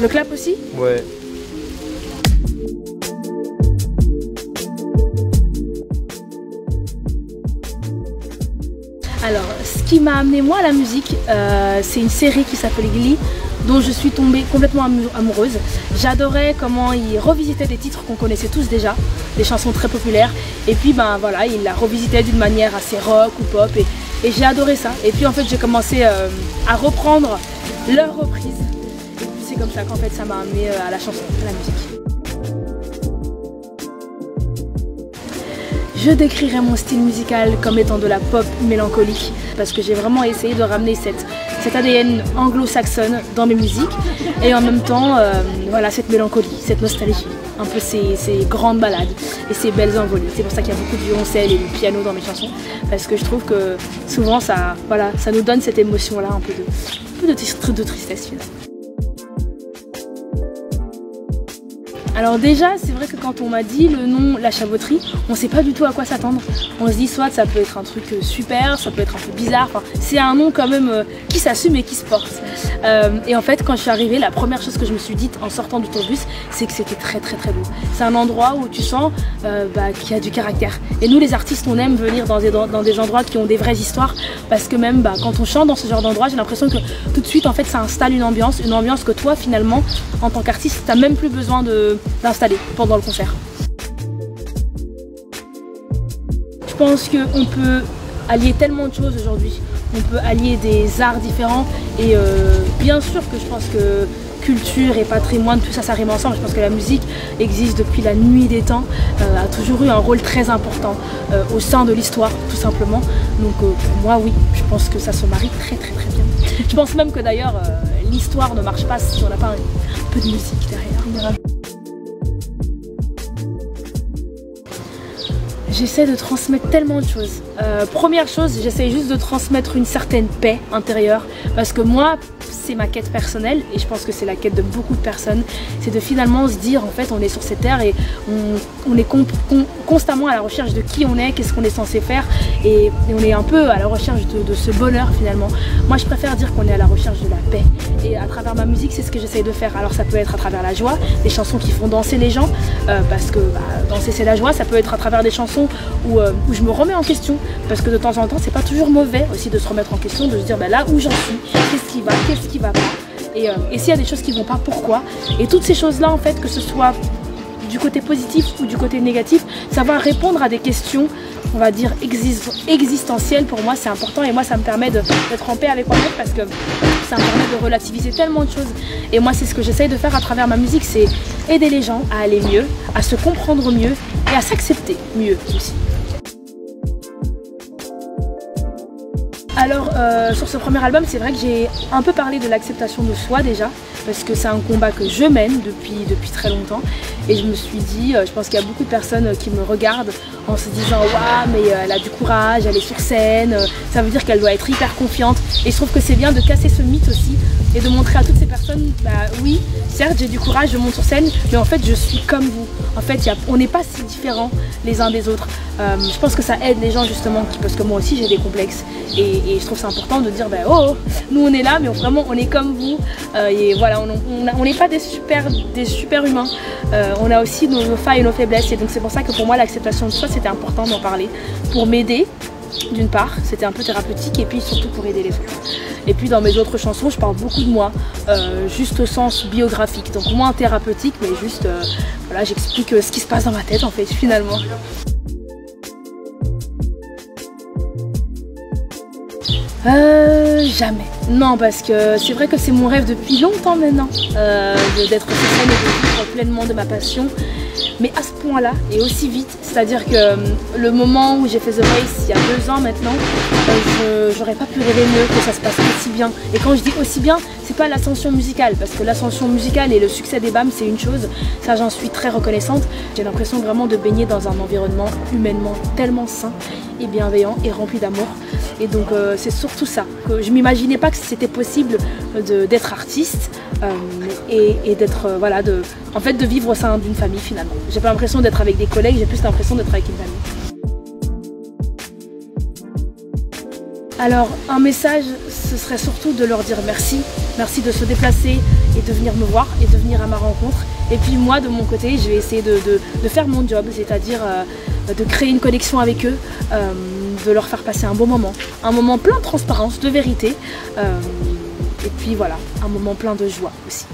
Le clap aussi? Ouais. Alors, ce qui m'a amené moi à la musique, c'est une série qui s'appelle Glee, dont je suis tombée complètement amoureuse. J'adorais comment il revisitait des titres qu'on connaissait tous déjà, des chansons très populaires, et puis ben voilà, il la revisitait d'une manière assez rock ou pop, et j'ai adoré ça. Et puis en fait j'ai commencé à reprendre leurs reprises, et puis c'est comme ça qu'en fait ça m'a amené à la chanson, à la musique. Je décrirais mon style musical comme étant de la pop mélancolique parce que j'ai vraiment essayé de ramener cet ADN anglo-saxonne dans mes musiques et en même temps voilà, cette mélancolie, cette nostalgie, un peu ces grandes ballades et ces belles envolées. C'est pour ça qu'il y a beaucoup de violoncelle et de piano dans mes chansons parce que je trouve que souvent ça, voilà, ça nous donne cette émotion-là, un peu de tristesse finalement. Alors déjà, c'est vrai que quand on m'a dit le nom La Chavoterie, on ne sait pas du tout à quoi s'attendre. On se dit soit ça peut être un truc super, ça peut être un peu bizarre, enfin, c'est un nom quand même qui s'assume et qui se porte. Et en fait, quand je suis arrivée, la première chose que je me suis dite en sortant du tourbus, c'est que c'était très très très beau. C'est un endroit où tu sens qu'il y a du caractère. Et nous les artistes, on aime venir dans des endroits qui ont des vraies histoires parce que même quand on chante dans ce genre d'endroit, j'ai l'impression que tout de suite en fait ça installe une ambiance que toi finalement en tant qu'artiste, tu n'as même plus besoin d'installer pendant le concert. Je pense qu'on peut allier tellement de choses aujourd'hui. On peut allier des arts différents et bien sûr que je pense que culture et patrimoine, tout ça, ça rime ensemble. Je pense que la musique existe depuis la nuit des temps, a toujours eu un rôle très important au sein de l'histoire, tout simplement. Donc pour moi, oui, je pense que ça se marie très très très bien. Je pense même que d'ailleurs, l'histoire ne marche pas si on n'a pas un peu de musique derrière. J'essaie de transmettre tellement de choses. Première chose, j'essaie juste de transmettre une certaine paix intérieure parce que moi, c'est ma quête personnelle et je pense que c'est la quête de beaucoup de personnes. C'est de finalement se dire en fait on est sur cette terre et on est constamment à la recherche de qui on est, qu'est-ce qu'on est censé faire et on est un peu à la recherche de ce bonheur finalement. Moi je préfère dire qu'on est à la recherche de la paix et à travers ma musique c'est ce que j'essaie de faire. Alors ça peut être à travers la joie, des chansons qui font danser les gens parce que danser c'est la joie, ça peut être à travers des chansons où je me remets en question parce que de temps en temps c'est pas toujours mauvais aussi de se remettre en question, de se dire là où j'en suis, qu'est-ce qui va pas et s'il y a des choses qui vont pas, pourquoi, et toutes ces choses là en fait, que ce soit du côté positif ou du côté négatif, ça va répondre à des questions on va dire existentielles. Pour moi c'est important et moi ça me permet d'être en paix avec moi-même parce que ça me permet de relativiser tellement de choses et moi c'est ce que j'essaye de faire à travers ma musique, c'est aider les gens à aller mieux, à se comprendre mieux et à s'accepter mieux aussi. Alors sur ce premier album, c'est vrai que j'ai un peu parlé de l'acceptation de soi déjà, parce que c'est un combat que je mène depuis très longtemps. Et je me suis dit, je pense qu'il y a beaucoup de personnes qui me regardent en se disant « Waouh, mais elle a du courage, elle est sur scène, ça veut dire qu'elle doit être hyper confiante ». Et je trouve que c'est bien de casser ce mythe aussi et de montrer à toutes ces personnes, oui, certes j'ai du courage, je monte sur scène, mais en fait je suis comme vous. En fait, on n'est pas si différents les uns des autres. Je pense que ça aide les gens justement, parce que moi aussi j'ai des complexes. Et je trouve ça important de dire oh, nous on est là mais vraiment on est comme vous et voilà, on n'est pas des super humains, on a aussi nos failles et nos faiblesses et donc c'est pour ça que pour moi l'acceptation de soi c'était important d'en parler pour m'aider d'une part, c'était un peu thérapeutique et puis surtout pour aider les autres. Et puis dans mes autres chansons je parle beaucoup de moi, juste au sens biographique, donc moins thérapeutique mais juste voilà, j'explique ce qui se passe dans ma tête en fait finalement. Jamais. Non, parce que c'est vrai que c'est mon rêve depuis longtemps maintenant d'être sur scène et de vivre pleinement de ma passion. Mais à ce point-là et aussi vite, c'est-à-dire que le moment où j'ai fait The Race il y a 2 ans maintenant, j'aurais pas pu rêver mieux que ça se passe aussi bien. Et quand je dis aussi bien, c'est pas l'ascension musicale, parce que l'ascension musicale et le succès des BAM c'est une chose, ça j'en suis très reconnaissante. J'ai l'impression vraiment de baigner dans un environnement humainement tellement sain et bienveillant et rempli d'amour. Et donc c'est surtout ça, que je m'imaginais pas que c'était possible d'être artiste et d'être voilà, en fait de vivre au sein d'une famille finalement. J'ai pas l'impression d'être avec des collègues, j'ai plus l'impression d'être avec une famille. Alors un message, ce serait surtout de leur dire merci, merci de se déplacer et de venir me voir et de venir à ma rencontre. Et puis moi de mon côté je vais essayer de faire mon job, c'est-à-dire de créer une connexion avec eux, de leur faire passer un bon moment plein de transparence, de vérité, et puis voilà, un moment plein de joie aussi.